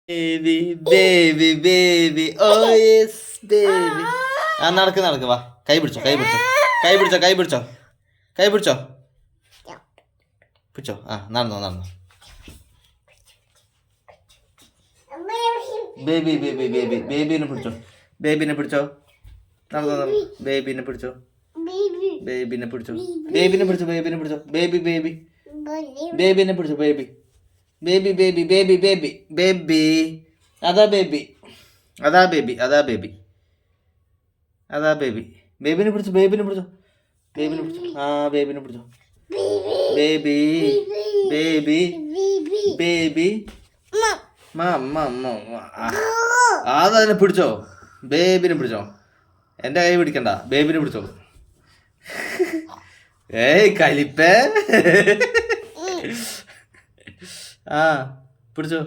Baby baby baby oh yes baby. ആ നടക്ക് നടക്ക് വാ. കൈ പിടിച്ചോ കൈ പിടിച്ചോ കൈ പിടിച്ചോ കൈ പിടിച്ചോ കൈ പിടിച്ചോ പിടിച്ചോ. ആ നടന്നോ നടന്നോ. ബേബി ബേബി ബേബി ബേബിനെ പിടിച്ചോ ബേബിനെ പിടിച്ചോ. നടന്നോ നടന്നോ. ബേബിനെ പിടിച്ചോ ബേബിനെ പിടിച്ചോ ബേബിനെ പിടിച്ചോ ബേബിനെ പിടിച്ചോ. ബേബി ബേബി ബേബിനെ പിടിച്ചോ baby baby baby baby baby baby. അതാ ബേബി അതാ ബേബി അതാ ബേബി അതാ ബേബി. ബേബിനെ പിടിച്ചോ ബേബിനെ പിടിച്ചോ ബേബിനെ പിടിച്ചോ. ആ ബേബിനെ പിടിച്ചോ. ബേബി ബേബി ബേബി അതതിനെ പിടിച്ചോ. ബേബിനെ പിടിച്ചോ. എൻ്റെ കൈ പിടിക്കണ്ട. ബേബിനെ പിടിച്ചോ. ഏയ് കലിപ്പേ. ആ പിടിച്ചോ.